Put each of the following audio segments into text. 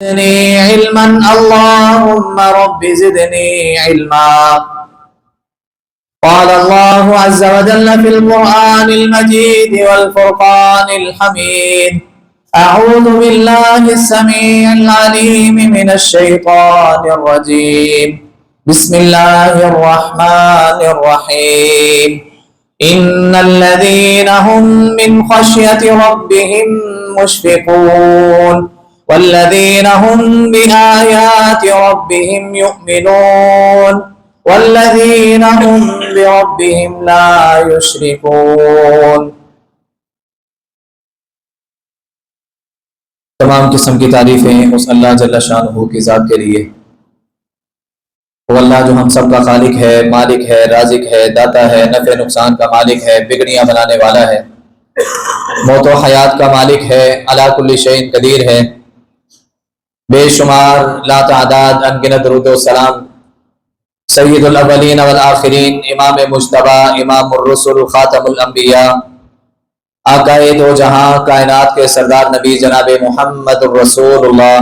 زدني علما اللهم رب زدني علما. قال الله عز وجل في القرآن المجيد والفرقان الحميد: أعوذ بالله السميع العليم من الشيطان الرجيم. بسم الله الرحمن الرحيم. إن الذين هم من خشية ربهم مشفقون والذين هم بآيات ربهم يؤمنون والذين هم بربهم لا يشركون. تمام قسم کی تعریفیں اس اللہ جل شانہ کی ذات کے لیے. وہ اللہ جو ہم سب کا خالق ہے، مالک ہے، رازق ہے، داتا ہے، نفع نقصان کا مالک ہے، بگڑیاں بنانے والا ہے، موت و حیات کا مالک ہے، علی کل شیء قدیر ہے. بے شمار لا تعداد انگنت درود و سلام سید الاولین والآخرین، امام مجتبی، امام الرسل، خاتم الانبیاء، آقائے دو جہاں، کائنات کے سردار نبی جناب محمد الرسول اللہ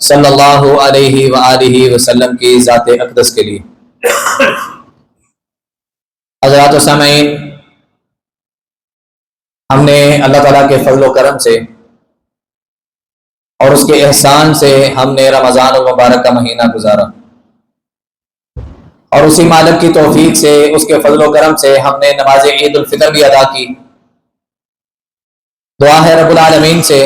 صلی اللہ علیہ وآلہ وسلم کی ذات اقدس کے لیے. حضرات و سامعین، ہم نے اللہ تعالیٰ کے فضل و کرم سے اور اس کے احسان سے ہم نے رمضان المبارک کا مہینہ گزارا، اور اسی مالک کی توفیق سے، اس کے فضل و کرم سے ہم نے نماز عید الفطر بھی ادا کی. دعا ہے رب العالمین سے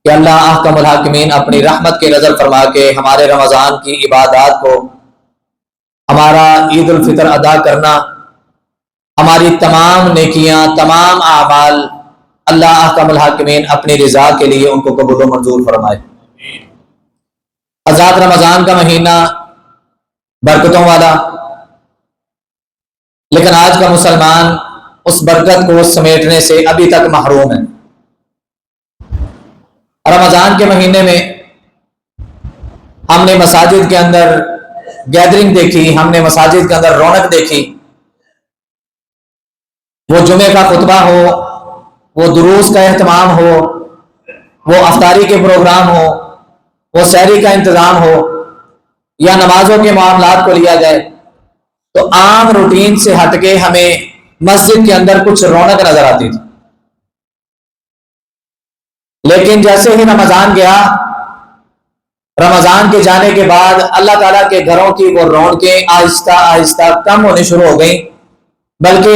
کہ اللہ احکم الحاکمین اپنی رحمت کے نظر فرما کے ہمارے رمضان کی عبادات کو، ہمارا عید الفطر ادا کرنا، ہماری تمام نیکیاں، تمام اعمال اللہ احکم الحاکمین اپنی رضا کے لیے ان کو قبول و منظور فرمائے. حضرات، رمضان کا مہینہ برکتوں والا، لیکن آج کا مسلمان اس برکت کو سمیٹنے سے ابھی تک محروم ہے. رمضان کے مہینے میں ہم نے مساجد کے اندر گیدرنگ دیکھی، ہم نے مساجد کے اندر رونق دیکھی. وہ جمعے کا خطبہ ہو، وہ دروس کا اہتمام ہو، وہ افطاری کے پروگرام ہو، وہ سحری کا انتظام ہو، یا نمازوں کے معاملات کو لیا جائے، تو عام روٹین سے ہٹ کے ہمیں مسجد کے اندر کچھ رونق نظر آتی تھی. لیکن جیسے ہی رمضان گیا، رمضان کے جانے کے بعد اللہ تعالیٰ کے گھروں کی وہ رونقیں آہستہ آہستہ کم ہونے شروع ہو گئیں. بلکہ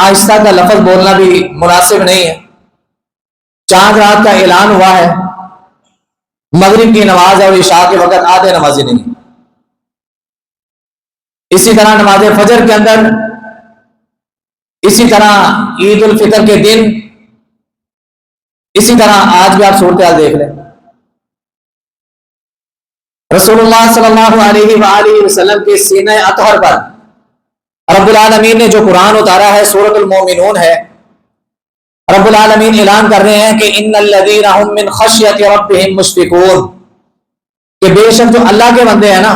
آہستہ کا لفظ بولنا بھی مناسب نہیں ہے. چاند رات کا اعلان ہوا ہے، مغرب کی نماز اور عشاء کے وقت آدھے نمازی نہیں. اسی طرح نماز فجر کے اندر، اسی طرح عید الفطر کے دن، اسی طرح آج بھی آپ صورتحال دیکھ لیں. رسول اللہ صلی اللہ علیہ وآلہ وسلم کے سینہ اطہر پر رب العالمین نے جو قرآن اتارا ہے، سورۃ المومنون ہے. رب العالمین اعلان کر رہے ہیں کہ ان الذین هم من خشیۃ ربهم مشفقون، کہ بے شک جو اللہ کے بندے ہیں نا،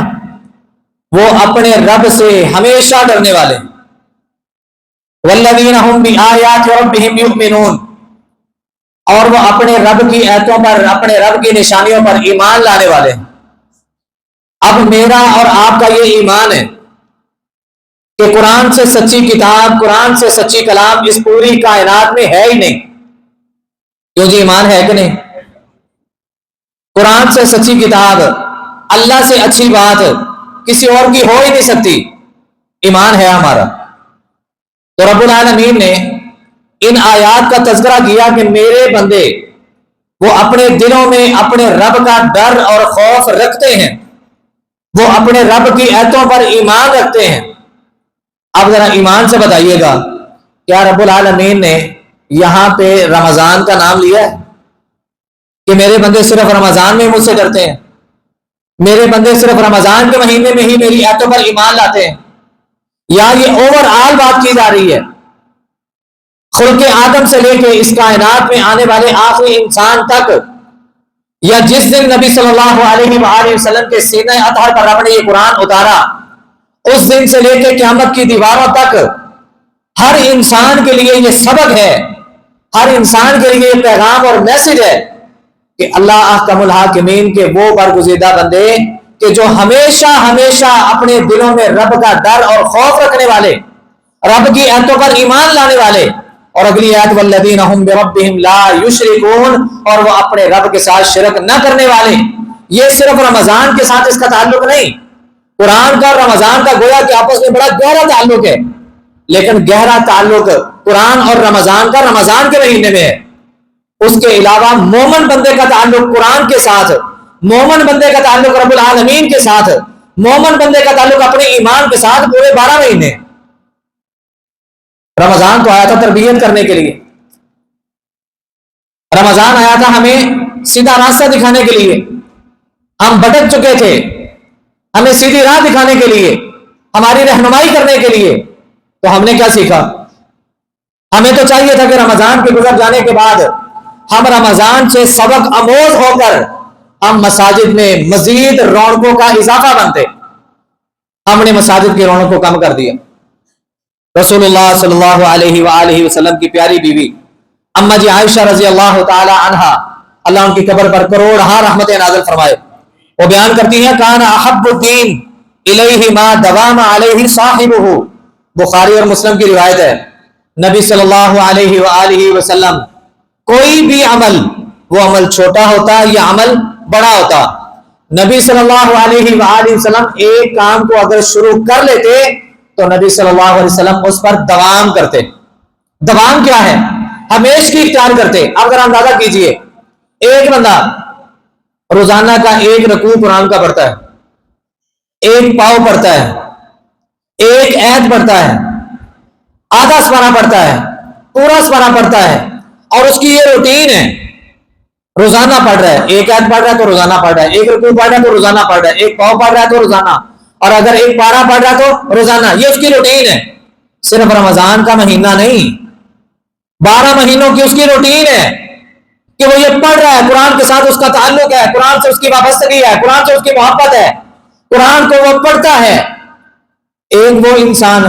وہ اپنے رب سے ہمیشہ ڈرنے والے ہیں. والذین هم بآیات ربهم یؤمنون، اور وہ اپنے رب کی آیتوں پر، اپنے رب کی نشانیوں پر ایمان لانے والے ہیں. اب میرا اور آپ کا یہ ایمان ہے کہ قرآن سے سچی کتاب، قرآن سے سچی کلام اس پوری کائنات میں ہے ہی نہیں. کیوں جی؟ ایمان ہے کہ نہیں؟ قرآن سے سچی کتاب، اللہ سے اچھی بات کسی اور کی ہو ہی نہیں سکتی. ایمان ہے ہمارا. تو رب العالمین نے ان آیات کا تذکرہ کیا کہ میرے بندے وہ اپنے دلوں میں اپنے رب کا ڈر اور خوف رکھتے ہیں، وہ اپنے رب کی آیتوں پر ایمان رکھتے ہیں. اب ذرا ایمان سے بتائیے گا، کیا رب العالمین نے یہاں پہ رمضان کا نام لیا ہے کہ میرے بندے صرف رمضان میں مجھ سے ڈرتے ہیں، میرے بندے صرف رمضان کے مہینے میں ہی میری آیتوں پر ایمان لاتے ہیں؟ یا یہ اوور آل بات کی جا رہی ہے، خلق آدم سے لے کے اس کائنات میں آنے والے آخری انسان تک، یا جس دن نبی صلی اللہ علیہ وآلہ وسلم کے سینہ اطہر پر رب نے یہ قرآن اتارا، اس دن سے لے کے قیامت کی دیواروں تک ہر انسان کے لیے یہ سبق ہے، ہر انسان کے لیے یہ پیغام اور میسج ہے کہ اللہ احکم الحاکمین کے وہ برگزیدہ بندے کہ جو ہمیشہ ہمیشہ اپنے دلوں میں رب کا ڈر اور خوف رکھنے والے، رب کی آیتوں پر ایمان لانے والے، اور اگلی آیت والذین هم بربهم لا یشرکون، اور وہ اپنے رب کے ساتھ شرک نہ کرنے والے۔ یہ صرف رمضان کے ساتھ اس کا تعلق نہیں، قرآن کا اور رمضان کا گویا کہ آپس میں بڑا گہرا تعلق ہے، لیکن گہرا تعلق قرآن اور رمضان کا رمضان کے مہینے میں ہے۔ اس کے علاوہ مومن بندے کا تعلق قرآن کے ساتھ، مومن بندے کا تعلق رب العالمین کے ساتھ، مومن بندے کا تعلق اپنے ایمان کے ساتھ پورے 12 مہینے۔ رمضان تو آیا تھا تربیت کرنے کے لیے، رمضان آیا تھا ہمیں سیدھا راستہ دکھانے کے لیے، ہم بھٹک چکے تھے، ہمیں سیدھی راہ دکھانے کے لیے، ہماری رہنمائی کرنے کے لیے۔ تو ہم نے کیا سیکھا؟ ہمیں تو چاہیے تھا کہ رمضان کے گزر جانے کے بعد ہم رمضان سے سبق آموز ہو کر ہم مساجد میں مزید رونقوں کا اضافہ بنتے۔ ہم نے مساجد کی رونق کو کم کر دیا۔ رسول اللہ صلی اللہ علیہ وآلہ وسلم کی پیاری بیوی اما جی عائشہ رضی اللہ تعالی عنہا، اللہ ان کی قبر پر کروڑہا رحمت نازل فرمائے، وہ بیان کرتی ہیں کان احب الدین الیہ ما دوام علیہ صاحبہ۔ بخاری اور مسلم کی روایت ہے، نبی صلی اللہ علیہ وآلہ وسلم کوئی بھی عمل، وہ عمل چھوٹا ہوتا یا عمل بڑا ہوتا، نبی صلی اللہ علیہ وآلہ وسلم ایک کام کو اگر شروع کر لیتے تو نبی صلی اللہ علیہ وسلم اس پر دوام کرتے۔ دوام کیا ہے؟ ہمیشہ کی اختیار کرتے۔ اب ذرا اندازہ کیجئے، ایک بندہ روزانہ کا ایک رکوع قرآن کا پڑھتا ہے، ایک پاؤ پڑھتا ہے، ایک آیت پڑھتا ہے، آدھا سپارہ پڑھتا ہے، پورا سپارہ پڑھتا ہے، اور اس کی یہ روٹین ہے، روزانہ پڑھ رہا ہے، ایک آیت پڑھ رہا ہے تو روزانہ پڑھ رہا ہے، ایک رکوع پڑھ رہا ہے تو روزانہ پڑھ رہا ہے، ایک پاؤ پڑھ رہا ہے تو روزانہ، اور اگر ایک پارہ پڑھ رہا ہے تو روزانہ۔ یہ اس کی روٹین ہے، صرف رمضان کا مہینہ نہیں، 12 مہینوں کی اس کی روٹین ہے کہ وہ یہ پڑھ رہا ہے، قرآن کے ساتھ اس کا تعلق ہے، قرآن سے اس کی وابستگی ہے، قرآن سے اس کی محبت ہے، قرآن کو وہ پڑھتا ہے۔ ایک وہ انسان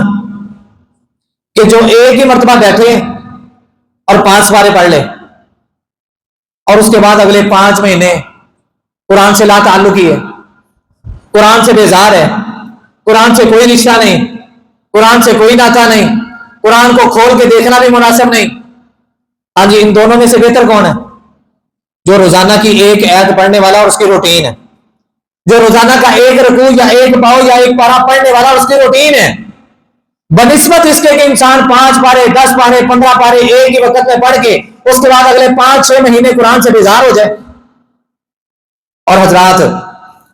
کہ جو ایک ہی مرتبہ بیٹھے اور 5 سپارے پڑھ لے، اور اس کے بعد اگلے 5 مہینے قرآن سے لا تعلقی ہے، قرآن سے بیزار ہے، قرآن سے کوئی رشتہ نہیں، قرآن سے کوئی ناطہ نہیں، قرآن کو کھول کے دیکھنا بھی مناسب نہیں۔ ہاں جی، ان دونوں میں سے بہتر کون ہے؟ جو روزانہ کی ایک آیت پڑھنے والا اور اس کی روٹین ہے، جو روزانہ کا ایک رکوع یا ایک پاؤ یا ایک پارہ پڑھنے والا اور اس کی روٹین ہے، بنسبت اس کے کہ انسان 5 پارے 10 پارے 15 پارے ایک ہی وقت میں پڑھ کے اس کے بعد اگلے 5-6 مہینے قرآن سے بیزار ہو جائے۔ اور حضرات،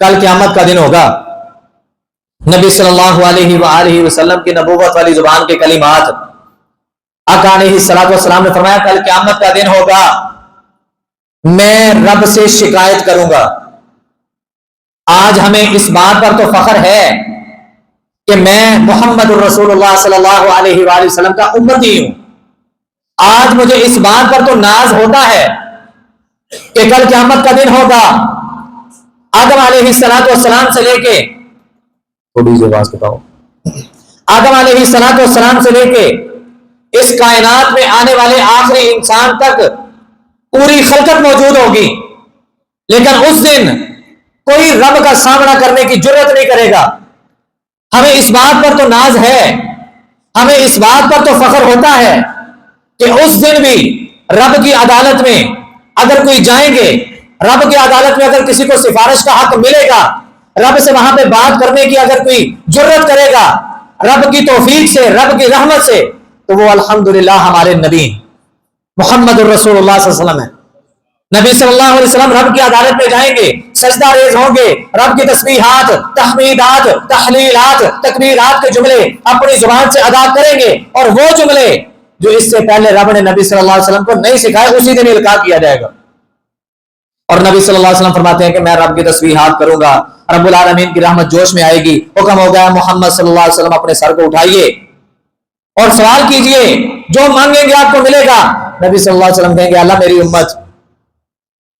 کل قیامت کا دن ہوگا، نبی صلی اللہ علیہ وآلہ وسلم کی نبوت والی زبان کے کلمات، آقا علیہ الصلوۃ والسلام نے فرمایا کل قیامت کا دن ہوگا، میں رب سے شکایت کروں گا۔ آج ہمیں اس بات پر تو فخر ہے کہ میں محمد الرسول اللہ صلی اللہ علیہ وآلہ وسلم کا امتی ہوں۔ آج مجھے اس بات پر تو ناز ہوتا ہے کہ کل قیامت کا دن ہوگا، آدم علیہ السلام سے لے کے تھوڑی سی آواز بتاؤ، آدم علیہ السلام سے لے کے اس کائنات میں آنے والے آخری انسان تک پوری خلقت موجود ہوگی، لیکن اس دن کوئی رب کا سامنا کرنے کی جرت نہیں کرے گا۔ ہمیں اس بات پر تو ناز ہے، ہمیں اس بات پر تو فخر ہوتا ہے کہ اس دن بھی رب کی عدالت میں اگر کوئی جائیں گے، رب کی عدالت میں اگر کسی کو سفارش کا حق ملے گا، رب سے وہاں پہ بات کرنے کی اگر کوئی جرت کرے گا رب کی توفیق سے، رب کی رحمت سے، تو وہ الحمدللہ ہمارے نبی محمد الرسول اللہ صلی اللہ علیہ وسلم ہے۔ نبی صلی اللہ علیہ وسلم رب کی عدالت میں جائیں گے، سجدہ ریز ہوں گے، رب کی تسبیحات، تحمیدات، تحلیلات، تکبیرات کے جملے اپنی زبان سے ادا کریں گے، اور وہ جملے جو اس سے پہلے رب نے نبی صلی اللہ علیہ وسلم کو نہیں سکھائے اسی دن القاء کیا جائے گا۔ اور نبی صلی اللہ علیہ وسلم فرماتے ہیں کہ میں رب کی تسبیحات کروں گا، رب العالمین کی رحمت جوش میں آئے گی، حکم ہو گیا محمد صلی اللہ علیہ وسلم اپنے سر کو اٹھائیے اور سوال کیجئے، جو مانگیں گے آپ کو ملے گا۔ نبی صلی اللہ علیہ وسلم کہیں گے اللہ میری امت،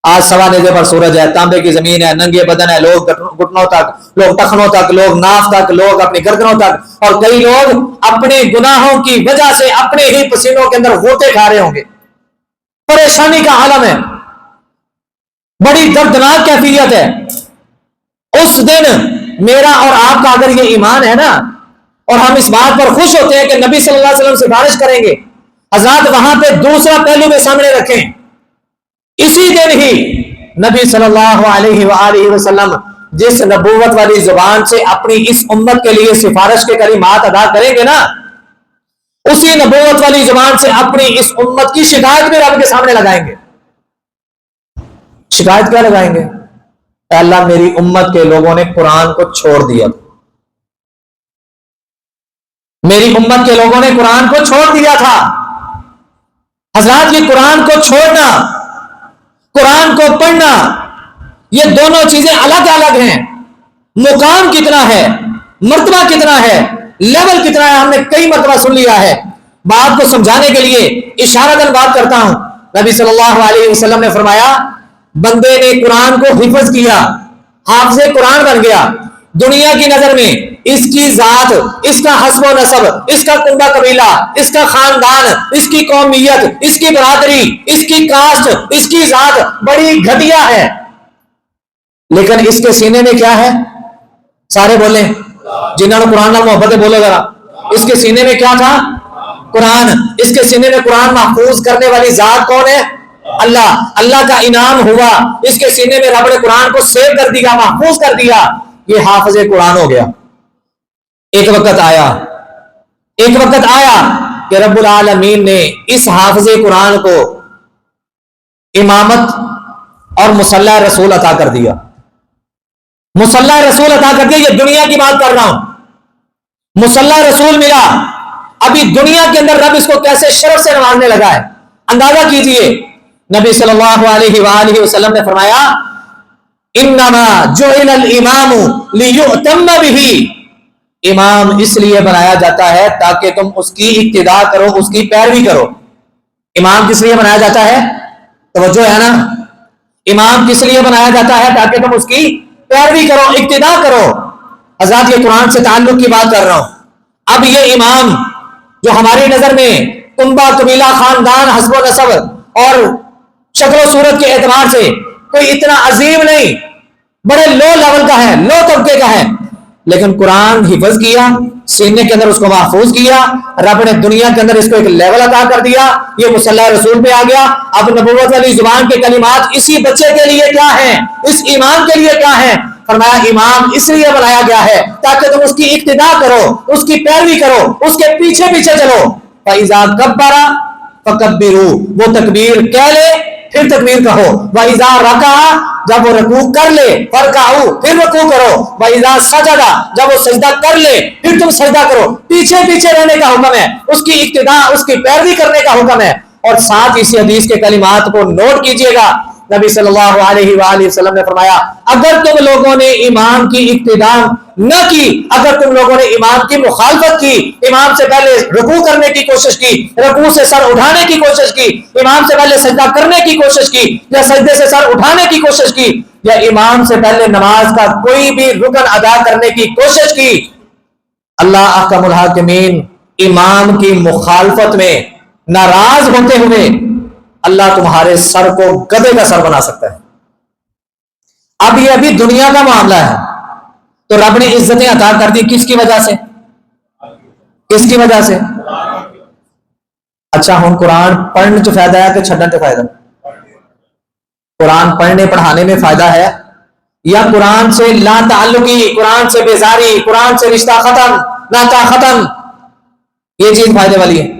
آج سوا نیزے پر سورج ہے، تانبے کی زمین ہے، ننگے بدن ہے، لوگ گھٹنوں تک، لوگ ٹخنوں تک، لوگ ناف تک، لوگ اپنی گردنوں تک، اور کئی لوگ اپنے گناہوں کی وجہ سے اپنے ہی پسینوں کے اندر غوطے کھا رہے ہوں گے، پریشانی کا عالم ہے۔ بڑی دردناک کیفیت ہے. اس دن میرا اور آپ کا اگر یہ ایمان ہے نا، اور ہم اس بات پر خوش ہوتے ہیں کہ نبی صلی اللہ علیہ وسلم سفارش کریں گے، حضرات وہاں پہ دوسرا پہلو میں سامنے رکھیں. اسی دن ہی نبی صلی اللہ علیہ وآلہ وسلم جس نبوت والی زبان سے اپنی اس امت کے لیے سفارش کے کلمات ادا کریں گے نا، اسی نبوت والی زبان سے اپنی اس امت کی شکایت بھی رب کے سامنے لگائیں گے. شکایت کیا لگائیں گے؟ اے اللہ میری امت کے لوگوں نے قرآن کو چھوڑ دیا، میری امت کے لوگوں نے قرآن کو چھوڑ دیا تھا. حضرات یہ قرآن کو چھوڑنا، قرآن کو پڑھنا، یہ دونوں چیزیں الگ الگ ہیں. مقام کتنا ہے، مرتبہ کتنا ہے، لیول کتنا ہے، ہم نے کئی مرتبہ سن لیا ہے. بات کو سمجھانے کے لیے اشارتاً بات کرتا ہوں. نبی صلی اللہ علیہ وسلم نے فرمایا بندے نے قرآن کو حفظ کیا، حافظ قرآن بن گیا، دنیا کی نظر میں اس کی ذات، اس کا حسب و نسب، اس کا کنبہ قبیلہ، اس کا خاندان، اس کی قومیت، اس کی برادری، اس کی کاسٹ، اس کی ذات بڑی گھٹیا ہے، لیکن اس کے سینے میں کیا ہے؟ سارے بولیں، جنہوں نے قرآن محبت ہے بولے ذرا. اس کے سینے میں کیا تھا؟ قرآن. اس کے سینے میں قرآن محفوظ کرنے والی ذات کون ہے؟ اللہ. اللہ کا انعام ہوا، اس کے سینے میں رب نے قرآن کو سیو کر دیا، محفوظ کر دیا، یہ حافظ قرآن ہو گیا. ایک وقت آیا کہ رب العالمین نے اس حافظ قرآن کو امامت اور مصلی رسول عطا کر دیا. مصلی رسول عطا کر دیا، یہ دنیا کی بات کر رہا ہوں. مصلی رسول ملا. ابھی دنیا کے اندر رب اس کو کیسے شرف سے نوازنے لگا ہے اندازہ کیجئے. نبی صلی اللہ علیہ وآلہ وسلم نے فرمایا انما جعل الامام لیؤتم بہ، امام اس لیے بنایا جاتا ہے تاکہ تم اس کی اقتداء کرو، اس کی پیروی کرو. امام کس لیے بنایا جاتا ہے؟ توجہ ہے نا. امام کس لیے بنایا جاتا ہے؟ تاکہ تم اس کی پیروی کرو، اقتداء کرو. حضرات یہ قرآن سے تعلق کی بات کر رہا ہوں. اب یہ امام جو ہماری نظر میں کنبہ قبیلہ خاندان حسب و نسب اور شکل و صورت کے اعتبار سے کوئی اتنا عظیم نہیں، بڑے لو لیول کا ہے، لو طبقے کا ہے، لیکن قرآن حفظ کیا، سینے کے اندر اس کو محفوظ کیا، رب نے دنیا کے اندر اس کو ایک لیول عطا کر دیا. یہ مصلی رسول پہ آ گیا. اب نبوت والی زبان کے کلمات اسی بچے کے لیے کیا ہیں؟ اس ایمان کے لیے کیا ہیں؟ فرمایا امام اس لیے بنایا گیا ہے تاکہ تم اس کی اقتداء کرو، اس کی پیروی کرو، اس کے پیچھے پیچھے چلو. فَإِذَا كَبَّرَ فَكَبِّرُوا، وہ تکبیر کہہ لے پھر تکبیر کہو. وَإِذَا رَكَعَ، جب وہ رکوع کر لے فَارْكَعُوا، پھر رکوع کرو. وَإِذَا سَجَدَ، جب وہ سجدہ کر لے پھر تم سجدہ کرو. پیچھے پیچھے رہنے کا حکم ہے، اس کی اقتداء، اس کی پیروی کرنے کا حکم ہے. اور ساتھ اسی حدیث کے کلمات کو نوٹ کیجئے گا. نبی صلی اللہ علیہ وآلہ وسلم نے فرمایا اگر تم لوگوں نے امام کی اقتداء نہ کی، اگر تم لوگوں نے امام کی مخالفت کی، امام سے پہلے رکوع کرنے کی کوشش کی، رکوع سے سر اٹھانے کی کوشش کی، امام سے پہلے سجدہ کرنے کی کوشش کی، یا سجدے سے سر اٹھانے کی کوشش کی، یا امام سے پہلے نماز کا کوئی بھی رکن ادا کرنے کی کوشش کی، اللہ احکم الحاکمین امام کی مخالفت میں ناراض ہوتے ہوئے اللہ تمہارے سر کو گدھے کا سر بنا سکتا ہے. اب یہ ابھی دنیا کا معاملہ ہے. تو رب نے عزتیں عطا کر دی کس کی وجہ سے؟ کس کی وجہ سے؟ اچھا ہوں قرآن پڑھنے سے فائدہ ہے کہ چھڈنے سے فائدہ؟ قرآن پڑھنے پڑھانے میں فائدہ ہے، یا قرآن سے لا تعلقی، قرآن سے بیزاری، قرآن سے رشتہ ختم، ناتا ختم، یہ چیز فائدے والی ہے؟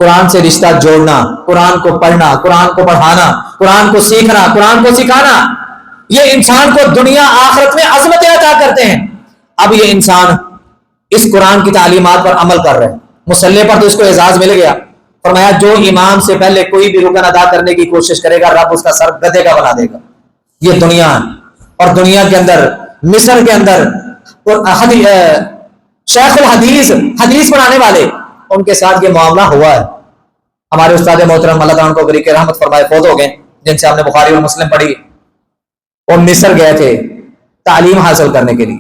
قرآن سے رشتہ جوڑنا، قرآن کو پڑھنا، قرآن کو پڑھانا، قرآن کو سیکھنا، قرآن کو سکھانا، یہ انسان کو دنیا آخرت میں عظمتیں عطا کرتے ہیں. اب یہ انسان اس قرآن کی تعلیمات پر عمل کر رہے ہیں، مصلی پر تو اس کو اعزاز مل گیا. فرمایا جو امام سے پہلے کوئی بھی رکن ادا کرنے کی کوشش کرے گا رب اس کا سر گدھے کا بنا دے گا. یہ دنیا ہے. اور دنیا کے اندر مصر کے اندر شیخ الحدیث، حدیث پڑھانے والے، ان کے ساتھ یہ معاملہ ہوا ہے. ہمارے استاد محترم اللہ تعالیٰ کو بریک رحمت فرمائے فوت ہو گئے، جن سے ہم نے بخاری اور مسلم پڑھی. وہ مصر گئے تھے تعلیم حاصل کرنے کے لیے،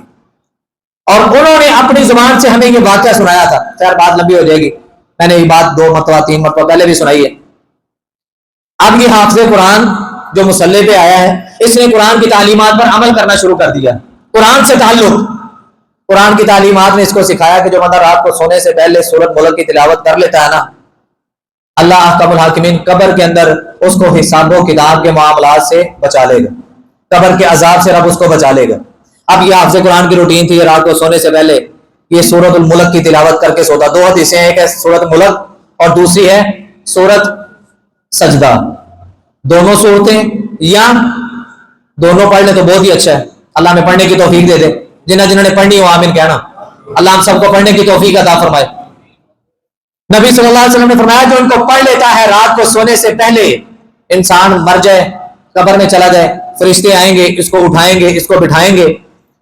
اور انہوں نے اپنی زبان سے ہمیں یہ واقعہ سنایا تھا. خیر بات لمبی ہو جائے گی، میں نے یہ بات 2 مرتبہ 3 مرتبہ پہلے بھی سنائی ہے. اب یہ حافظ قرآن جو مسلح پہ آیا ہے اس نے قرآن کی تعلیمات پر عمل کرنا شروع کر دیا. قرآن سے تعلق, قرآن کی تعلیمات نے اس کو سکھایا کہ جو بندہ رات کو سونے سے پہلے سورۃ ملک کی تلاوت کر لیتا ہے نا, اللہ احکم الحاکمین قبر کے اندر اس کو حساب و کتاب کے معاملات سے بچا لے گا, قبر کے عذاب سے رب اس کو بچا لے گا. اب یہ حافظ قرآن کی روٹین تھی, رات کو سونے سے پہلے یہ سورۃ الملک کی تلاوت کر کے سوتا. 2 حدیثیں ہیں, ایک ہے سورۃ ملک اور دوسری ہے سورۃ سجدہ. دونوں صورتیں یا دونوں پڑھ لیں تو بہت ہی اچھا ہے. اللہ ہمیں پڑھنے کی توفیق دے دے, جنہوں نے پڑھنی ہو آمین کہنا. اللہ ہم سب کو پڑھنے کی توفیق عطا فرمائے. نبی صلی اللہ علیہ وسلم نے فرمایا جو ان کو پڑھ لیتا ہے رات کو سونے سے پہلے, انسان مر جائے, قبر میں چلا جائے, فرشتے آئیں گے, اس کو اٹھائیں گے, اس کو بٹھائیں گے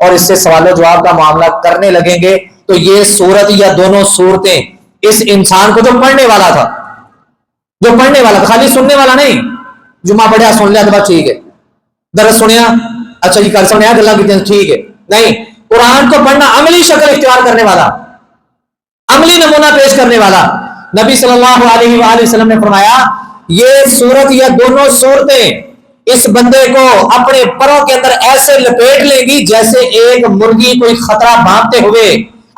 اور اس سے سوال و جواب کا معاملہ کرنے لگیں گے, تو یہ صورت یا دونوں صورتیں اس انسان کو جو پڑھنے والا تھا, جو پڑھنے والا تھا, خالی سننے والا نہیں, جمعہ پڑھیا سن لیا تو بات ٹھیک ہے, درس سنیا اچھا جی کل سنیا گلا کی ٹھیک ہے, نہیں, قرآن کو پڑھنا عملی شکل اختیار کرنے والا, عملی نمونہ پیش کرنے والا. نبی صلی اللہ علیہ وآلہ وسلم نے فرمایا یہ صورت یا دونوں صورتیں اس بندے کو اپنے پروں کے اندر ایسے لپیٹ لیں گی جیسے ایک مرغی کوئی خطرہ بھانپتے ہوئے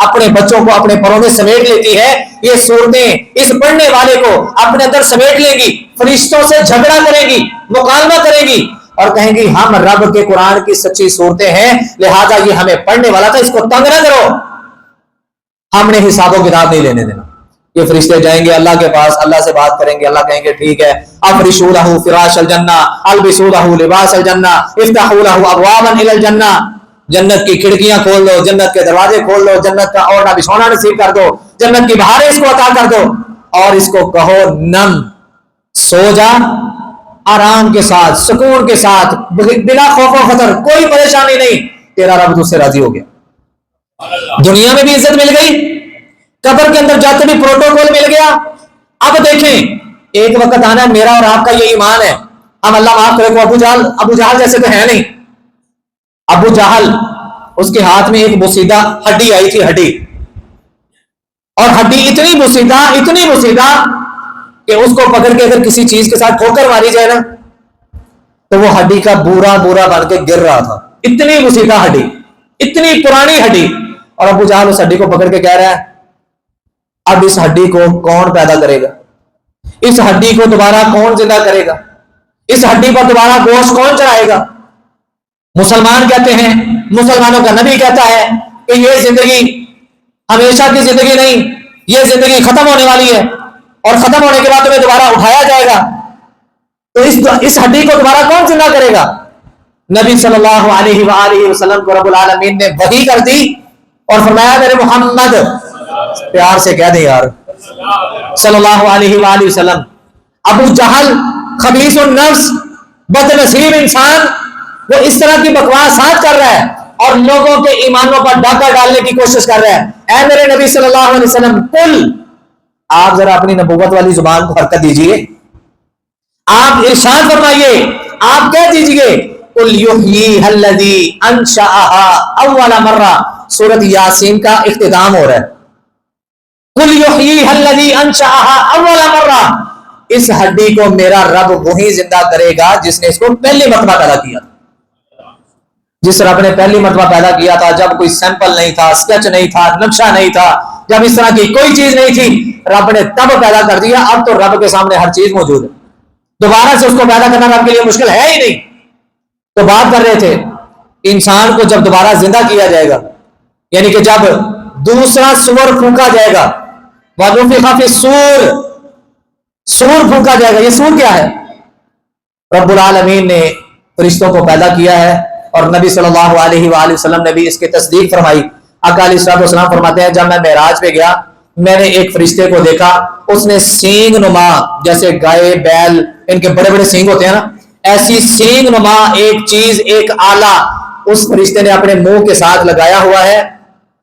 اپنے بچوں کو اپنے پروں میں سمیٹ لیتی ہے. یہ صورتیں اس پڑھنے والے کو اپنے اندر سمیٹ لیں گی, فرشتوں سے جھگڑا کریں گی, مکالمہ کریں گی اور کہیں گی ہم رب کے قرآن کی سچی صورتیں ہیں, لہذا یہ ہمیں پڑھنے والا تھا, اس کو تنگ نہ کرو, ہم نے حساب و کتاب نہیں لینے دینا. یہ فرشتے جائیں گے اللہ کے پاس, اللہ سے بات کریں گے, اللہ کہیں گے ٹھیک ہے, افرشوا لہ فراش الجنہ البسوا لہ لباس الجنہ افتحوا لہ ابوابا الی الجنہ, جنت کی کھڑکیاں کھول دو, جنت کے دروازے کھول دو, جنت کا اوڑھنا بچھونا نصیب کر دو, جنت کی بہاریں اس کو عطا کر دو اور اس کو کہو نم, سو جا آرام کے ساتھ, سکون کے ساتھ, بلا خوف و خطر, کوئی پریشانی نہیں, تیرا رب تجھ سے راضی ہو گیا. دنیا میں بھی عزت مل گئی, قبر کے اندر جاتے بھی پروٹوکول مل گیا. اب دیکھیں ایک وقت آنا ہے, میرا اور آپ کا یہ ایمان ہے, ہم اللہ معاف کرے کو ابو جہل جیسے تو ہے نہیں. ابو جہل اس کے ہاتھ میں ایک بوسیدہ ہڈی آئی تھی, ہڈی, اور ہڈی اتنی بوسیدہ کہ اس کو پکڑ کے اگر کسی چیز کے ساتھ ٹھوکر ماری جائے نا تو وہ ہڈی کا بورا بن کے گر رہا تھا. اتنی بوسیدہ ہڈی, اتنی پرانی ہڈی, اور ابو جہل اس ہڈی کو پکڑ کے کہہ رہا ہے اب اس ہڈی کو کون پیدا کرے گا, اس ہڈی کو دوبارہ کون زندہ کرے گا, اس ہڈی پر دوبارہ گوشت کون چڑھائے گا. مسلمان کہتے ہیں, مسلمانوں کا نبی کہتا ہے کہ یہ زندگی ہمیشہ کی زندگی نہیں, یہ زندگی ختم ہونے والی ہے اور ختم ہونے کے بعد تمہیں دوبارہ اٹھایا جائے گا, تو اس ہڈی کو دوبارہ کون زندہ کرے گا. نبی صلی اللہ علیہ وآلہ وسلم کو رب العالمین نے وحی کر دی اور فرمایا میرے محمد, پیار سے کہہ دیں یار صلی اللہ علیہ وآلہ وسلم, ابو جہل خبیث النفس بد نصیب انسان وہ اس طرح کی بکواسات کر رہا ہے اور لوگوں کے ایمانوں پر ڈاکہ ڈالنے کی کوشش کر رہا ہے. اے میرے نبی صلی اللہ علیہ وسلم قل, آپ ذرا اپنی نبوت والی زبان کو حرکت دیجئے, آپ ارشاد فرمائیے, آپ کہہ دیجئے قل یحییھا الذی انشأھا اول مرہ. سورۃ یاسین کا اختتام ہو رہا ہے, قل یحییھا الذی انشأھا اول مرہ, اس ہڈی کو میرا رب وہی زندہ کرے گا جس نے اس کو پہلی مرتبہ پیدا کیا تھا. جس رب نے پہلی مرتبہ پیدا کیا تھا جب کوئی سیمپل نہیں تھا, سکیچ نہیں تھا, نقشہ نہیں تھا, جب اس طرح کی کوئی چیز نہیں تھی, رب نے تب پیدا کر دیا. اب تو رب کے سامنے ہر چیز موجود ہے, دوبارہ سے اس کو پیدا کرنا رب کے لیے مشکل ہے ہی نہیں. تو بات کر رہے تھے انسان کو جب دوبارہ زندہ کیا جائے گا, یعنی کہ جب دوسرا سور پھونکا جائے گا, وَنُفِخَ فِی الصُّورِ, سور پھونکا جائے گا. یہ سور کیا ہے؟ رب العالمین نے فرشتوں کو پیدا کیا ہے اور نبی صلی اللہ علیہ وآلہ وسلم نے بھی اس کی تصدیق فرمائی. آقا علیہ الصلوۃ والسلام فرماتے ہیں جب میں معراج پہ گیا میں نے ایک فرشتے کو دیکھا, اس نے سینگ نما, جیسے گائے بیل ان کے بڑے بڑے سینگ ہوتے ہیں نا, ایسی سینگ نما ایک چیز, ایک آلہ اس فرشتے نے اپنے منہ کے ساتھ لگایا ہوا ہے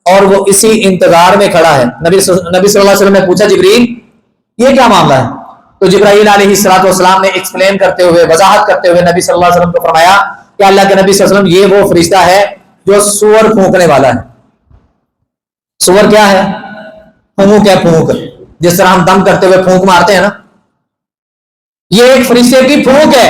اور وہ اسی انتظار میں کھڑا ہے. نبی صلی اللہ علیہ وسلم نے پوچھا جبریل یہ کیا معاملہ ہے؟ تو جبرائیل علیہ الصلوۃ والسلام نے ایکسپلین کرتے ہوئے, وضاحت کرتے ہوئے نبی صلی اللہ علیہ وسلم کو فرمایا کہ اللہ کے نبی صلی اللہ علیہ وسلم یہ وہ فرشتہ ہے جو سور پھونکنے والا ہے. سور کیا ہے؟ پھونک ہے, پھونک, جس طرح ہم دم کرتے ہوئے پھونک مارتے ہیں نا, یہ ایک فرشتے کی پھونک ہے.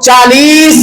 40,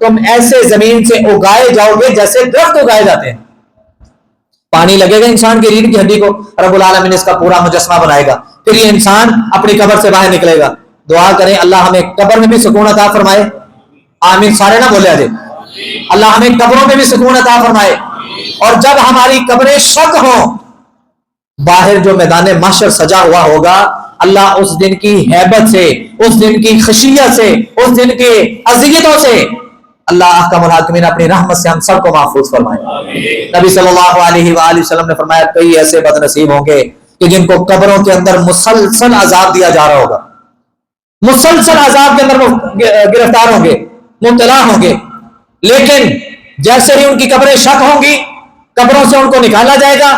تم ایسے زمین سے اگائے جاؤ گے جیسے درخت اگائے جاتے ہیں. پانی لگے گا انسان کی ریڑھ کی ہڈی کو, رب العالمین اس کا پورا مجسمہ بنائے گا, پھر یہ انسان اپنی قبر سے باہر نکلے گا. دعا کریں اللہ ہمیں قبر میں بھی سکون عطا فرمائے. آمین سارے نہ بولے آجے. اللہ ہمیں قبروں میں بھی سکون عطا فرمائے, اور جب ہماری قبریں شک ہوں, باہر جو میدان محشر سجا ہوا ہوگا, اللہ اس دن کی ہیبت سے, اس دن کی خشیت سے, اس دن کے اذیتوں سے اللہ احکم الحاکمین اپنی رحمت سے ہم سب کو محفوظ فرمائے. نبی صلی اللہ علیہ وآلہ وسلم نے فرمایا کئی ایسے بد نصیب ہوں گے کہ جن کو قبروں کے اندر مسلسل عذاب دیا جا رہا ہوگا, مسلسل عذاب کے اندر گرفتار ہوں گے, مبتلا ہوں گے, لیکن جیسے ہی ان کی قبریں شک ہوں گی, قبروں سے ان کو نکالا جائے گا,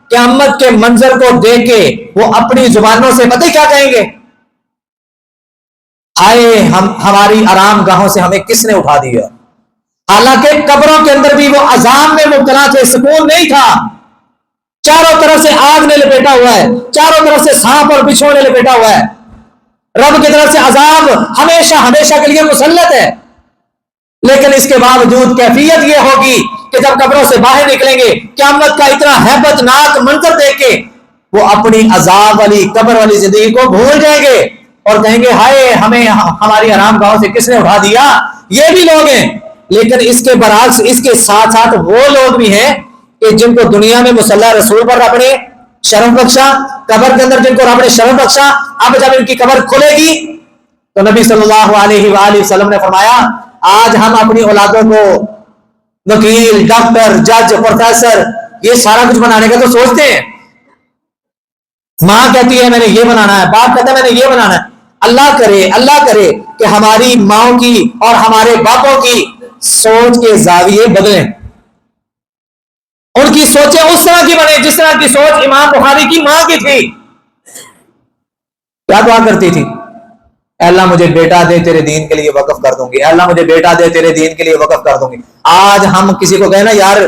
قیامت کے منظر کو دیکھ کے وہ اپنی زبانوں سے پتہ کیا کہیں گے, ہائے ہماری آرام گاہوں سے ہمیں کس نے اٹھا دیا. حالانکہ قبروں کے اندر بھی وہ عذاب میں مبتلا تھے, سکون نہیں تھا. چاروں طرف سے آگ نے لپیٹا ہوا ہے, چاروں طرف سے سانپ اور بچھو نے لپیٹا ہوا ہے, رب کی طرف سے عذاب ہمیشہ ہمیشہ کے لیے مسلط ہے. لیکن اس کے باوجود کیفیت یہ ہوگی کہ جب قبروں سے باہر نکلیں گے, قیامت کا اتنا ہیبت ناک منظر دیکھ کے وہ اپنی عذاب والی قبر والی زندگی کو بھول جائیں گے اور کہیں گے ہائے ہمیں ہماری آرام گاہوں سے کس نے اٹھا دیا. یہ بھی لوگ ہیں, لیکن اس کے برعکس اس کے ساتھ ساتھ وہ لوگ بھی ہیں کہ جن کو دنیا میں مصلی رسول پر رب نے شرف بخشا, قبر کے اندر جن کو رب نے شرف بخشا, اب جب ان کی قبر کھلے گی تو نبی صلی اللہ علیہ وآلہ وسلم نے فرمایا آج ہم اپنی اولادوں کو وکیل, ڈاکٹر, جج, پروفیسر یہ سارا کچھ بنانے کا تو سوچتے ہیں. ماں کہتی ہے میں نے یہ بنانا ہے, باپ کہتا ہے میں نے یہ بنانا ہے. اللہ کرے کہ ہماری ماں کی اور ہمارے باپوں کی سوچ کے زاویے بدلیں, ان کی سوچیں اس طرح کی بنے جس طرح کی سوچ امام بخاری کی ماں کی تھی. کیا دعا کرتی تھی, اے اللہ مجھے بیٹا دے تیرے دین کے لیے وقف کر دوں گی, اے اللہ مجھے بیٹا دے تیرے دین کے لیے وقف کر دوں گی. آج ہم کسی کو کہیں نا یار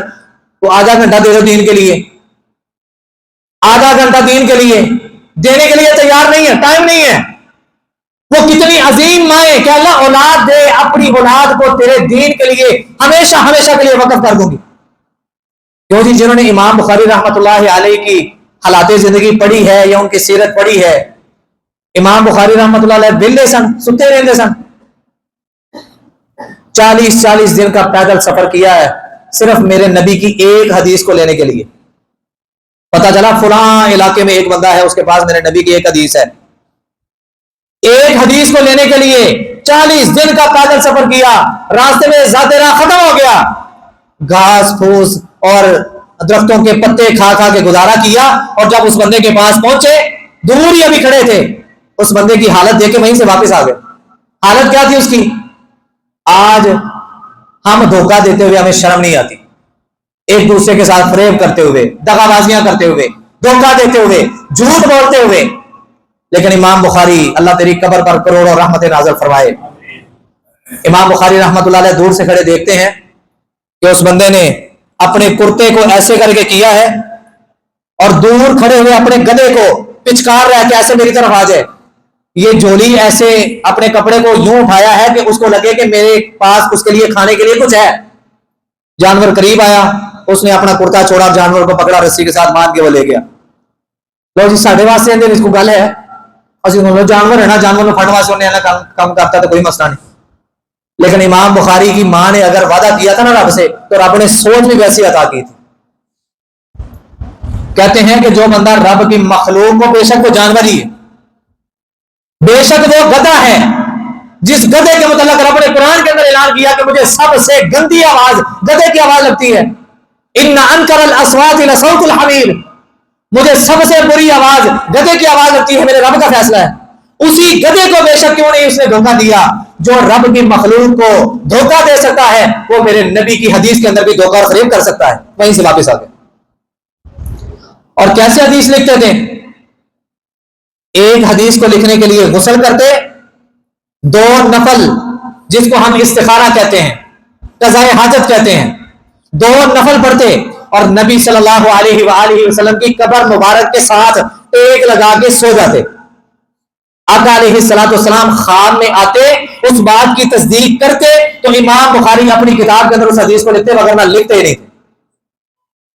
تو آدھا گھنٹہ دے دو دین کے لیے, آدھا گھنٹہ دین کے لیے دینے کے لیے تیار نہیں ہے, ٹائم نہیں ہے. وہ کتنی عظیم مائیں کہ اللہ اولاد دے, اپنی اولاد کو تیرے دین کے لیے ہمیشہ ہمیشہ کے لیے وقف کر دوں گی. جو جی جنہوں نے امام بخاری رحمۃ اللہ علیہ کی حالات زندگی پڑھی ہے یا ان کی سیرت پڑھی ہے, امام بخاری رحمۃ اللہ علیہ بلے سن, ستے رہتے سن, 40 دن کا پیدل سفر کیا ہے صرف میرے نبی کی ایک حدیث کو لینے کے لیے. پتا چلا فلاں علاقے میں ایک بندہ ہے اس کے پاس میرے نبی کی ایک حدیث ہے, ایک حدیث کو لینے کے لیے 40 دن کا پیدل سفر کیا, راستے میں ذات راہ ختم ہو گیا, گھاس پھوس اور درختوں کے پتے کھا کھا کے گزارا کیا, اور جب اس بندے کے پاس پہنچے دور ہی ابھی کھڑے تھے, اس بندے کی حالت دیکھ کے وہیں سے واپس آ گئے. حالت کیا تھی اس کی, آج ہم دھوکہ دیتے ہوئے ہمیں شرم نہیں آتی, ایک دوسرے کے ساتھ فریب کرتے ہوئے, دغا بازیاں کرتے ہوئے, دھوکہ دیتے ہوئے, جھوٹ بولتے ہوئے. لیکن امام بخاری اللہ تیری قبر پر کروڑوں رحمت نازل فرمائے, امام بخاری رحمت اللہ علیہ دور سے کھڑے دیکھتے ہیں کہ اس بندے نے اپنے کرتے کو ایسے کر کے کیا ہے اور دور کھڑے ہوئے اپنے گدھے کو پچکار رہا ہے کہ ایسے میری طرف آ جائے. یہ جولی ایسے اپنے کپڑے کو یوں اٹھایا ہے کہ اس کو لگے کہ میرے پاس اس کے لیے کھانے کے لیے کچھ ہے. جانور قریب آیا, اس نے اپنا کرتا چھوڑا, جانور کو پکڑا, رسی کے ساتھ باندھ کے وہ لے گیا. لو جی ساڈے واسطے اندر اس کو گل ہے, جانور ہے نا, جانور پھڑ واسطے کام کرتا تو کوئی مسئلہ نہیں. لیکن امام بخاری کی ماں نے اگر وعدہ کیا تھا نا رب سے, تو رب نے سوچ بھی ویسی عطا کی تھی. کہتے ہیں کہ جو بندہ رب کی مخلوق کو, بے شک وہ جانور ہی ہے, بے شک وہ گدھا ہے, جس گدھے کے متعلق رب نے قرآن کے اندر اعلان کیا کہ مجھے سب سے گندی آواز گدھے کی آواز لگتی ہے, ان انکر الاصوات لصوت الحمیر, مجھے سب سے بری آواز گدھے کی آواز لگتی ہے, میرے رب کا فیصلہ ہے. اسی گدھے کو بے شک کیوں نہیں اس نے دھوکہ دیا, جو رب کی مخلوق کو دھوکہ دے سکتا ہے وہ میرے نبی کی حدیث کے اندر بھی دھوکہ اور فریب کر سکتا ہے. وہیں سے واپس آ گئے. اور کیسے حدیث لکھتے تھے, ایک حدیث کو لکھنے کے لیے غسل کرتے, 2 نفل جس کو ہم استخارہ کہتے ہیں, قضاء حاجت کہتے ہیں, 2 نفل پڑھتے اور نبی صلی اللہ علیہ وآلہ وسلم کی قبر مبارک کے ساتھ ٹیک لگا کے سو جاتے. آقا علیہ السلام خواب میں آتے, اس بات کی تصدیق کرتے تو امام بخاری اپنی کتاب کے اندر اس حدیث کو لکھتے وغیرہ لکھتے ہی نہیں تھے۔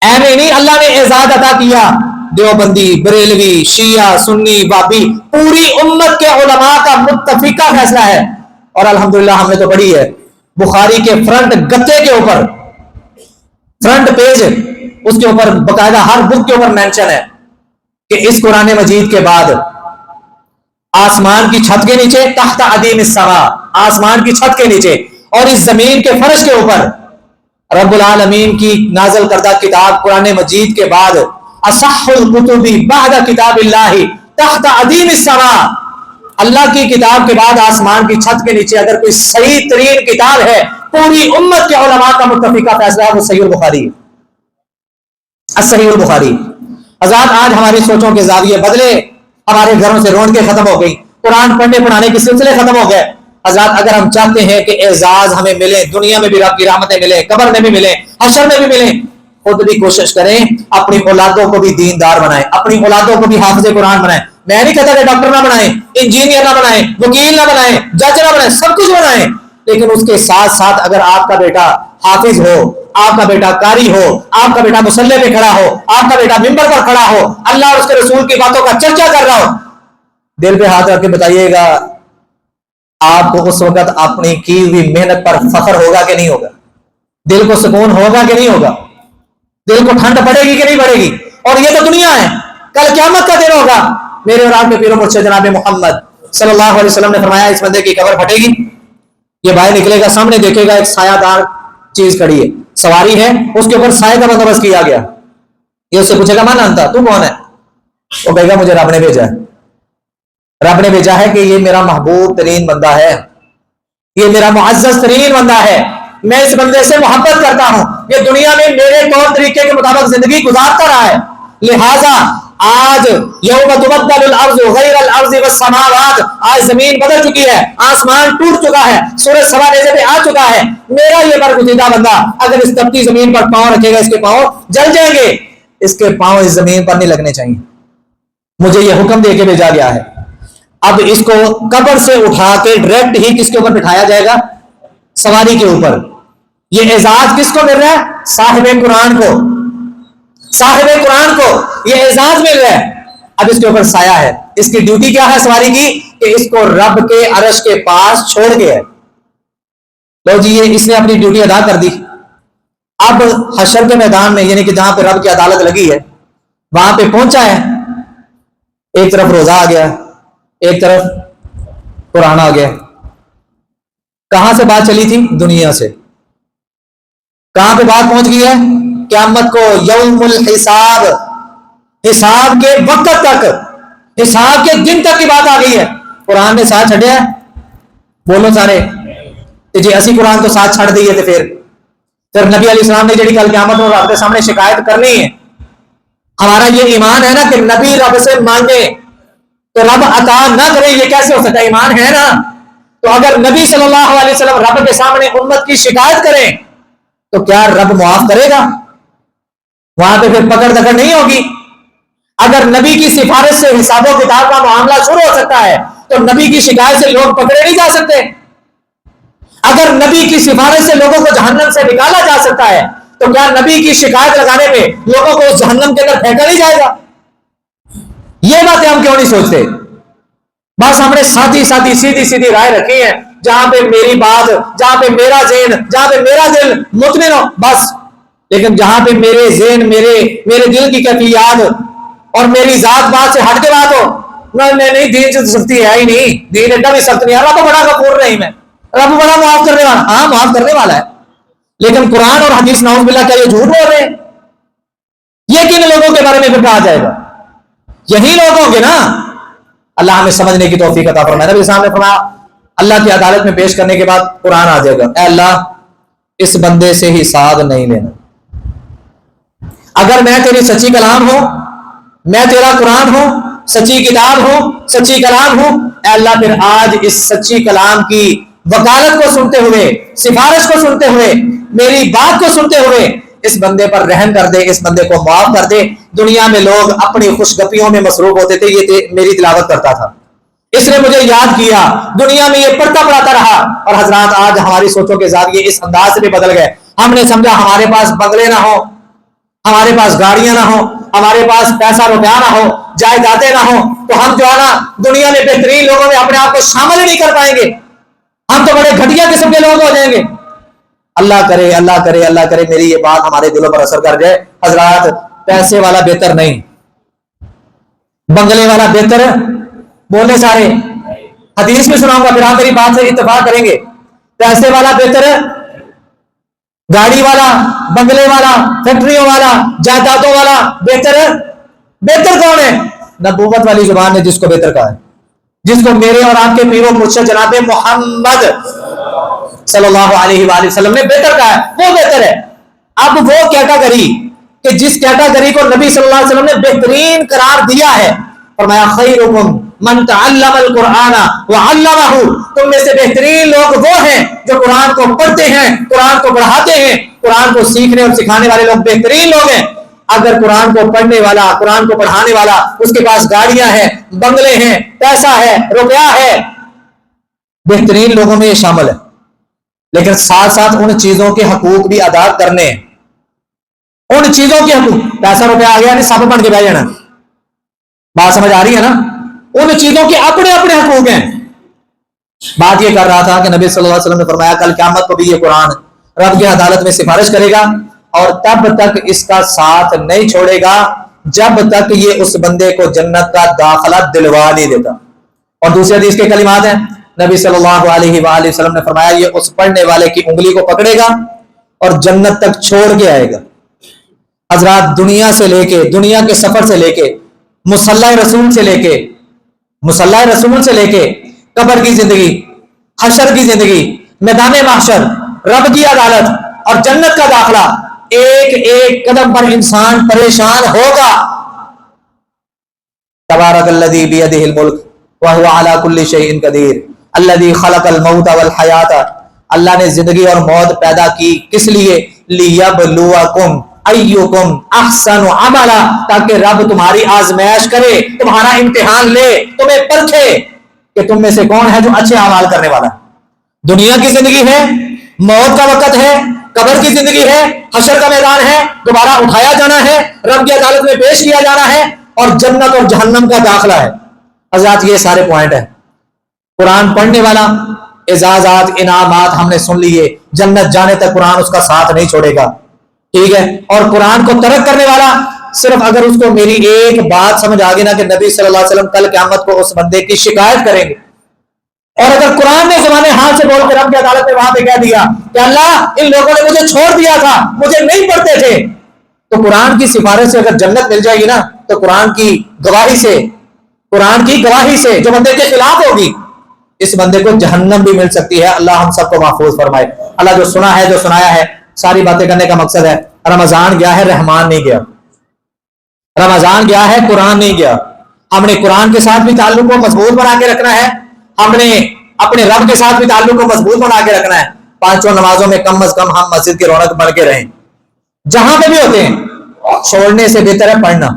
ایویں نہیں اللہ نے اعزاز عطا کیا، دیوبندی، بریلوی، شیعہ، سنی، بابی، پوری امت کے علماء کا متفقہ فیصلہ ہے، اور الحمدللہ ہم نے تو پڑھی ہے بخاری کے فرنٹ گتے کے اوپر، فرنٹ پیج اس کے اوپر باقاعدہ ہر بک کے اوپر مینشن ہے کہ اس قرآن مجید کے بعد آسمان کی چھت کے نیچے، تحت عدیم السماء، آسمان کی چھت کے نیچے اور اس زمین کے فرش کے اوپر رب العالمین کی نازل کردہ کتاب قرآن مجید کے بعد اصح الکتب بعد کتاب اللہ تحت عدیم السماء، اللہ کی کتاب کے بعد آسمان کی چھت کے نیچے اگر کوئی صحیح ترین کتاب ہے پوری امت کے علماء کا متفقہ فیصلہ ہے، وہ صحیح البخاری، صحیح البخاری۔ حضرات آج ہماری سوچوں کے زاویے بدلے، ہمارے گھروں سے رونقیں ختم ہو گئی، قرآن پڑھنے پڑھانے کے سلسلے ختم ہو گئے۔ حضرات اگر ہم چاہتے ہیں کہ اعزاز ہمیں ملے، دنیا میں بھی رب کی رحمتیں ملے، قبر میں بھی ملے، حشر میں بھی ملے، خود بھی کوشش کریں اپنی اولادوں کو بھی دیندار بنائیں، اپنی اولادوں کو بھی حافظ قرآن بنائیں۔ میں نہیں کہتا کہ ڈاکٹر نہ بنائیں، انجینئر نہ بنائیں، وکیل نہ بنائیں، جج نہ بنائیں، سب کچھ بنائیں، لیکن اس کے ساتھ ساتھ اگر آپ کا بیٹا حافظ ہو، آپ کا بیٹا قاری ہو، آپ کا بیٹا مصلی پہ کھڑا ہو، آپ کا بیٹا ممبر پر کھڑا ہو، اللہ اور اس کے رسول کی باتوں کا چرچا کر رہا ہو، دل پہ ہاتھ رکھ کے بتائیے گا آپ کو اس وقت اپنی کی ہوئی محنت پر فخر ہوگا کہ نہیں ہوگا؟ دل کو سکون ہوگا کہ نہیں ہوگا؟ دل کو ٹھنڈ پڑے گی کہ نہیں پڑے گی؟ اور یہ تو دنیا ہے، کل قیامت کا دن ہوگا۔ میرے اور آپ کے پیر و مرشد جناب محمد صلی اللہ علیہ وسلم نے فرمایا اس بندے کی قبر پھٹے گی، یہ باہر نکلے گا، سامنے دیکھے گا ایک سایہ دار چیز کھڑی ہے، سواری ہے، اس کے اوپر سائے کا بندوبست کیا گیا، یہ اس سے پوچھے گا ماں نانتا تو کون ہے؟ وہ کہے گا مجھے رب نے بھیجا ہے، رب نے بھیجا ہے کہ یہ میرا محبوب ترین بندہ ہے، یہ میرا معزز ترین بندہ ہے، میں اس بندے سے محبت کرتا ہوں، یہ دنیا میں میرے طور طریقے کے مطابق زندگی گزارتا رہا ہے، لہذا آج یوم تبدل الارض غیر الارض والسماوات، آج زمین بدل چکی ہے، آسمان ٹوٹ چکا ہے، سورج سوا نیزے پہ آ چکا ہے، میرا یہ برگزیدہ بندہ اگر اس تپتی زمین پر پاؤں رکھے گا اس کے پاؤں جل جائیں گے، اس کے پاؤں اس زمین پر نہیں لگنے چاہیے، مجھے یہ حکم دے کے بھیجا گیا ہے۔ اب اس کو قبر سے اٹھا کے ڈائریکٹ ہی کس کے اوپر بٹھایا جائے گا؟ سواری کے اوپر۔ یہ اعزاز کس کو مل رہا ہے؟ صاحب قرآن کو، صاحب قرآن کو یہ اعزاز مل رہا ہے۔ اب اس کے اوپر سایہ ہے، اس کی ڈیوٹی کیا ہے سواری کی؟ کہ اس کو رب کے عرش کے پاس چھوڑ کے ہے، لو جی یہ اس نے اپنی ڈیوٹی ادا کر دی۔ اب حشر کے میدان میں یعنی کہ جہاں پہ رب کی عدالت لگی ہے وہاں پہ پہنچا ہے، ایک طرف روزہ آ گیا، ایک طرف قرآن آ گیا۔ کہاں سے بات چلی تھی؟ دنیا سے۔ کہاں پہ بات پہنچ گئی ہے؟ قیامت کو، یوم الحساب، حساب کے وقت تک، حساب کے دن تک کی بات آ گئی ہے۔ قرآن نے ساتھ چھڑیا ہے، بولو سارے جی اسی قرآن تو ساتھ چھڑ دیے تھے، پھر نبی علیہ السلام نے جڑی کل قیامت میں رب کے سامنے شکایت کرنی ہے۔ ہمارا یہ ایمان ہے نا کہ نبی رب سے مانگے تو رب عطا نہ کرے، یہ کیسے ہو سکتا ہے؟ ایمان ہے نا۔ تو اگر نبی صلی اللہ علیہ وسلم رب کے سامنے امت کی شکایت کریں تو کیا رب معاف کرے گا؟ وہاں پہ پھر پکڑ دکڑ نہیں ہوگی۔ اگر نبی کی سفارش سے حساب و کتاب کا معاملہ شروع ہو سکتا ہے تو نبی کی شکایت سے لوگ پکڑے نہیں جا سکتے۔ اگر نبی کی سفارش سے لوگوں کو جہنم سے نکالا جا سکتا ہے تو کیا نبی کی شکایت لگانے پہ لوگوں کو اس جہنم کے اندر پھینکا نہیں جائے گا؟ یہ باتیں ہم کیوں نہیں سوچتے؟ بس ہم نے ساتھی سیدھی سیدھی رائے رکھی ہے، جہاں پہ میری بات، جہاں پہ میرا ذہن، جہاں پہ میرا دل مطمئن ہو بس، لیکن جہاں پہ میرے ذہن، میرے دل کی کیفیات اور میری ذات بات سے ہٹ کے بات ہو، نہیں دین سے سختی ہے ہی نہیں، دین ایڈا بھی سخت نہیں ہے، رب بڑا غفور رحیم ہے، رب بڑا معاف کرنے والا، ہاں معاف کرنے والا ہے، لیکن قرآن اور حدیث نعوذ باللہ کیا یہ جھوٹ بول رہے ہیں؟ یہ کن لوگوں کے بارے میں پھر کہا جائے گا؟ یہی لوگ ہوں گے نا۔ اللہ ہمیں سمجھنے کی توفیق عطا فرمائے۔ نبی صاحب نے فرمایا اللہ کی عدالت میں پیش کرنے کے بعد قرآن آ جائے گا، اے اللہ اس بندے سے ہی ساتھ نہیں لینا، اگر میں تیری سچی کلام ہوں، میں تیرا قرآن ہوں، سچی کتاب ہوں، سچی کلام ہوں، اے اللہ پھر آج اس سچی کلام کی وکالت کو سنتے ہوئے، سفارش کو سنتے ہوئے، میری بات کو سنتے ہوئے اس بندے پر رحم کر دے، اس بندے کو معاف کر دے۔ دنیا میں لوگ اپنی خوش گپیوں میں مصروف ہوتے تھے، یہ میری تلاوت کرتا تھا، اس نے مجھے یاد کیا, دنیا میں یہ پڑھتا پڑھاتا رہا. اور حضرات آج ہماری سوچوں کے زاویے اس انداز سے بھی بدل گئے. ہم نے سمجھا ہمارے پاس بنگلے نہ ہو, ہمارے پاس گاڑیاں نہ ہو, ہمارے پاس پیسہ روپیہ نہ ہو, جائیدادیں نہ ہو, تو ہم جو ہے نا دنیا میں بہترین لوگوں میں اپنے آپ کو شامل ہی نہیں کر پائیں گے, ہم تو بڑے گھٹیا قسم کے لوگ ہو جائیں گے. اللہ کرے اللہ کرے اللہ کرے میری یہ بات ہمارے دلوں پر اثر کر جائے. حضرات پیسے والا بہتر نہیں, بنگلے والا بہتر, بولے سارے حدیث میں سناؤں گا پھر آپ میری بات سے اتفاق کریں گے. پیسے والا بہتر, گاڑی والا, بنگلے والا, فیکٹریوں والا, جائیدادوں والا بہتر, بہتر کون ہے؟ نبوت والی زبان نے جس کو بہتر کہا ہے, جس کو میرے اور آپ کے پیر و مرشد جناب محمد صلی اللہ علیہ وآلہ وسلم نے بہتر کہا ہے, وہ بہتر ہے. اب وہ کیٹاگری کہ جس کیٹاگری کو نبی صلی اللہ علیہ وسلم نے بہترین قرار دیا ہے, فرمایا خیرکم من تعلم القرآن وعلمہ, تم میں سے بہترین لوگ وہ ہیں جو قرآن کو پڑھتے ہیں, قرآن کو پڑھاتے ہیں. قرآن کو سیکھنے اور سکھانے والے لوگ بہترین لوگ ہیں. اگر قرآن کو پڑھنے والا, قرآن کو پڑھانے والا, اس کے پاس گاڑیاں ہیں, بنگلے ہیں, پیسہ ہے, روپیہ ہے, بہترین لوگوں میں یہ شامل ہے. لیکن ساتھ ساتھ ان چیزوں کے حقوق بھی ادا کرنے ہیں. ان چیزوں کے حقوق, پیسہ روپیہ آ گیا نہیں سب بن کے بہ جانا, بات سمجھ آ رہی ہے نا؟ ان چیزوں کے اپنے اپنے حقوق ہیں. بات یہ کر رہا تھا کہ نبی صلی اللہ علیہ وسلم نے فرمایا کل قیامت کو بھی یہ قرآن رب کی عدالت میں سفارش کرے گا, اور تب تک اس کا ساتھ نہیں چھوڑے گا جب تک یہ اس بندے کو جنت کا داخلہ دلوا نہیں دیتا. اور دوسری حدیث کے کلمات ہیں, نبی صلی اللہ علیہ وآلہ وسلم نے فرمایا یہ اس پڑھنے والے کی انگلی کو پکڑے گا اور جنت تک چھوڑ کے آئے گا. حضرات دنیا سے لے کے, دنیا کے سفر سے لے کے, مصلی رسول سے لے کے, مصلی رسول سے لے کے قبر کی زندگی, حشر کی زندگی, میدان محشر, رب کی عدالت اور جنت کا داخلہ, ایک ایک قدم پر انسان پریشان ہوگا. تبارک الذی بیدہ الملک وہو علی کل شیء قدیر الذی خلق الموت والحیات, اللہ نے زندگی اور موت پیدا کی کس لیے؟ لیبلوکم ایکم احسن عملا, تاکہ رب تمہاری آزمائش کرے, تمہارا امتحان لے, تمہیں پرکھے کہ تم میں سے کون ہے جو اچھے اعمال کرنے والا ہے. دنیا کی زندگی ہے, موت کا وقت ہے, قبر کی زندگی ہے, حشر کا میدان ہے, دوبارہ اٹھایا جانا ہے, رب کی عدالت میں پیش کیا جانا ہے, اور جنت اور جہنم کا داخلہ ہے. حضرات یہ سارے پوائنٹ ہیں. قرآن پڑھنے والا, اعزازات, انعامات ہم نے سن لیے, جنت جانے تک قرآن اس کا ساتھ نہیں چھوڑے گا, ٹھیک ہے. اور قرآن کو ترک کرنے والا, صرف اگر اس کو میری ایک بات سمجھ آ گئی نا کہ نبی صلی اللہ علیہ وسلم کل قیامت کو اس بندے کی شکایت کریں گے, اور اگر قرآن نے زمانے ہاتھ سے بول کے رب کی عدالت میں وہاں پہ کہہ دیا کہ اللہ ان لوگوں نے مجھے چھوڑ دیا تھا, مجھے نہیں پڑھتے تھے, تو قرآن کی سفارش سے اگر جنت مل جائے گی نا, تو قرآن کی گواہی سے, قرآن کی گواہی سے جو بندے کے خلاف ہوگی, اس بندے کو جہنم بھی مل سکتی ہے. اللہ ہم سب کو محفوظ فرمائے. اللہ جو سنا ہے, جو سنایا ہے, ساری باتیں کرنے کا مقصد ہے, رمضان گیا ہے, رحمان نہیں گیا. رمضان گیا ہے, قرآن نہیں گیا. ہم نے قرآن کے ساتھ بھی تعلق کو مضبوط بنا کے رکھنا ہے, ہم نے اپنے رب کے ساتھ بھی تعلق کو مضبوط بنا کے رکھنا ہے. پانچوں نمازوں میں کم از کم ہم مسجد کی رونق بن کے رہیں, جہاں پہ بھی ہوتے ہیں. چھوڑنے سے بہتر ہے پڑھنا.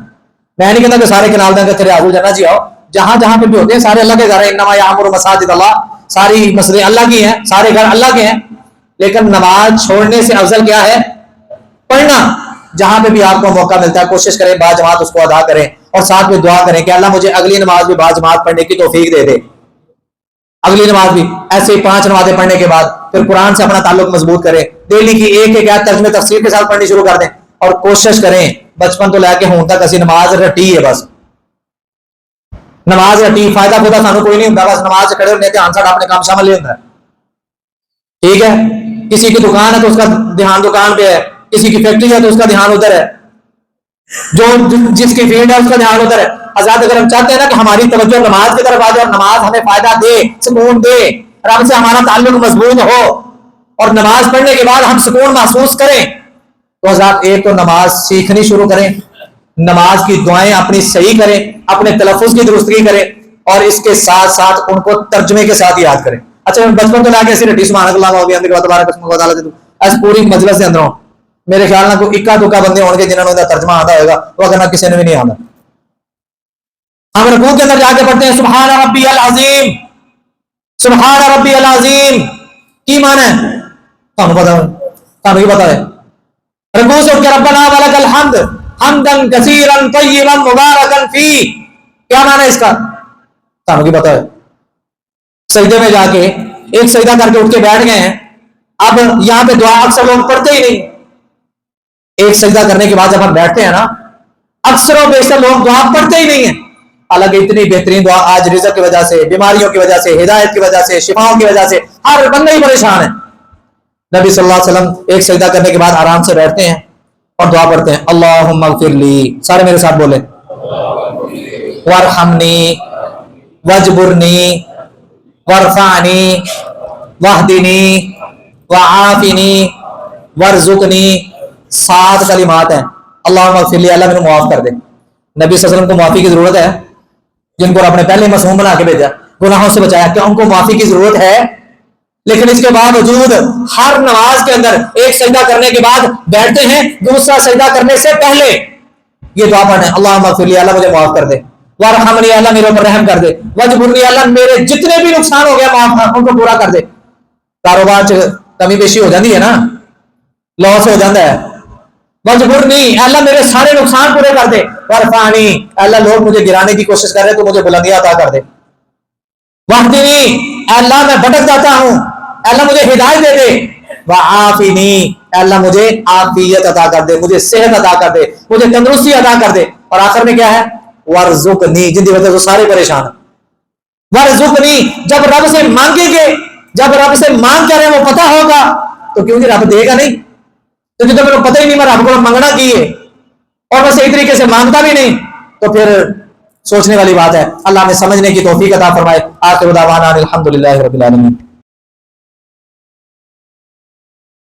میں نہیں کہتا کہ سارے کنال دیں کہ تیرے آزو جانا جی آؤ, جہاں جہاں پہ بھی ہوتے ہیں سارے اللہ کے گھر ہیں, انما یعمر مساجد اللہ, ساری مسجدیں اللہ کی ہیں, سارے گھر اللہ کے ہیں. لیکن نماز چھوڑنے سے افضل کیا ہے؟ پڑھنا. جہاں پہ بھی آپ کو موقع ملتا ہے کوشش کریں با جماعت اس کو ادا کریں, اور ساتھ میں دعا کریں کہ اللہ مجھے اگلی نماز بھی با جماعت پڑھنے کی توفیق دے دے. اگلی نماز بھی ایسے ہی 5 نمازیں پڑھنے کے بعد پھر قرآن سے اپنا تعلق مضبوط کریں. ڈیلی کی ایک ایک آیت ترجمے تفسیر کے ساتھ پڑھنی شروع کر دیں, اور کوشش کریں بچپن تو لے کے ہوں تک اسی نماز رٹی ہے, بس نماز رٹی, فائدہ خدا سانو کوئی نہیں ہوتا, بس نماز سے کھڑے ہونے کے آنسر اپنے کام شامل نہیں ہوتا ہے, ٹھیک ہے. کسی کی دکان ہے تو اس کا دھیان دکان پہ ہے, کسی کی فیکٹری ہے تو اس کا دھیان ادھر ہے, جو جس کی فیلڈ ہے اس کا دھیان ادھر ہے. آزاد اگر ہم چاہتے ہیں نا کہ ہماری توجہ نماز کی طرف آ جائے, اور نماز ہمیں فائدہ دے, سکون دے, رب سے ہمارا تعلق مضبوط ہو, اور نماز پڑھنے کے بعد ہم سکون محسوس کریں, تو حضرات ایک تو نماز سیکھنی شروع کریں, نماز کی دعائیں اپنی صحیح کریں, اپنے تلفظ کی درستگی کریں, اور اس کے ساتھ ساتھ ان کو ترجمے کے ساتھ یاد کریں. اچھا بچپن تو لا کے رٹی سبحان اللہ ہو گیا ایسے پوری مجلس کے اندروں میرے خیال نہ کوئی اکا دکا بندے ہو گے جنہوں نے ترجمہ آتا ہوگا, وہ اگر نہ کسی نے بھی نہیں آتا. ہم رکوع کے اندر جا کے پڑھتے ہیں سبحان ربی العظیم، سبحان ربی العظیم کی معنی ہے تمہیں پتا ہے؟ رکوع سے اٹھ کے ربنا ولک الحمد حمدا کثیرا طیبا مبارکا فی، کیا معنی ہے اس کا؟ تمہیں پتا ہے؟ سجدے میں جا کے ایک سجدہ کر کے اٹھ کے بیٹھ گئے ہیں، اب یہاں پہ دعا اکثر لوگ پڑھتے ہی نہیں. ایک سجدہ کرنے کے بعد جب ہم بیٹھتے ہیں نا، اکثر و بیشتر لوگ دعا پڑھتے ہی نہیں ہیں. حالانکہ اتنی بہترین دعا آج رزق کی وجہ سے، بیماریوں کی وجہ سے، ہدایت کی وجہ سے، شفاؤں کی وجہ سے ہر بندہ ہی پریشان ہے. نبی صلی اللہ علیہ وسلم ایک سجدہ کرنے کے بعد آرام سے بیٹھتے ہیں اور دعا پڑھتے ہیں اللہم اغفر لی، سارے میرے ساتھ بولیں، وارحمنی واجبرنی وارفعنی واہدنی وعافنی وارزقنی. 7 کلمات ہیں. اللہم اغفر لی، اللہ میرے معاف کر دے. نبی صلی اللہ علیہ وسلم کو معافی کی ضرورت ہے؟ جن کو آپ نے پہلے معصوم بنا کے بھیجا، گناہوں سے بچایا، کیا ان کو معافی کی ضرورت ہے؟ لیکن اس کے باوجود ہر نماز کے اندر ایک سجدہ کرنے کے بعد بیٹھتے ہیں، دوسرا سجدہ کرنے سے پہلے یہ دعا پڑھیں اللہم اغفر لی، اللہ مجھے معاف کر دے، وارحمنی، اللہ میرے اوپر رحم کر دے، واجبرنی، اللہ میرے جتنے بھی نقصان ہو گیا معاف ان کو پورا کر دے. کاروبار کمی بیشی ہو جاتی ہے نا، لاس ہو جاتا ہے، واجبرنی، اللہ میرے سارے نقصان پورے کر دے، وارفعنی، اللہ لوگ مجھے گرانے کی کوشش کر رہے تو مجھے بلندیاں عطا کر دے، واہدنی، اللہ میں بھٹک جاتا ہوں، اللہ مجھے ہدایت دے دے، وعافنی، اللہ مجھے عافیت عطا کر دے، مجھے صحت عطا کر دے، مجھے تندرستی عطا کر دے. اور آخر میں کیا ہے؟ وارزقنی، جن کی وجہ سے سارے پریشان ہیں. وارزقنی، جب رب سے مانگیں گے، جب رب سے مانگ کر وہ پتہ ہوگا تو کیونکہ رب دے گا نہیں، تو جب میرے کو پتہ ہی نہیں میں رب کو مانگنا کی ہے اور میں صحیح طریقے سے مانگتا بھی نہیں، تو پھر سوچنے والی بات ہے. اللہ نے سمجھنے کی توفیق عطا فرمائے. آخر دعوانا الحمدللہ رب العالمین.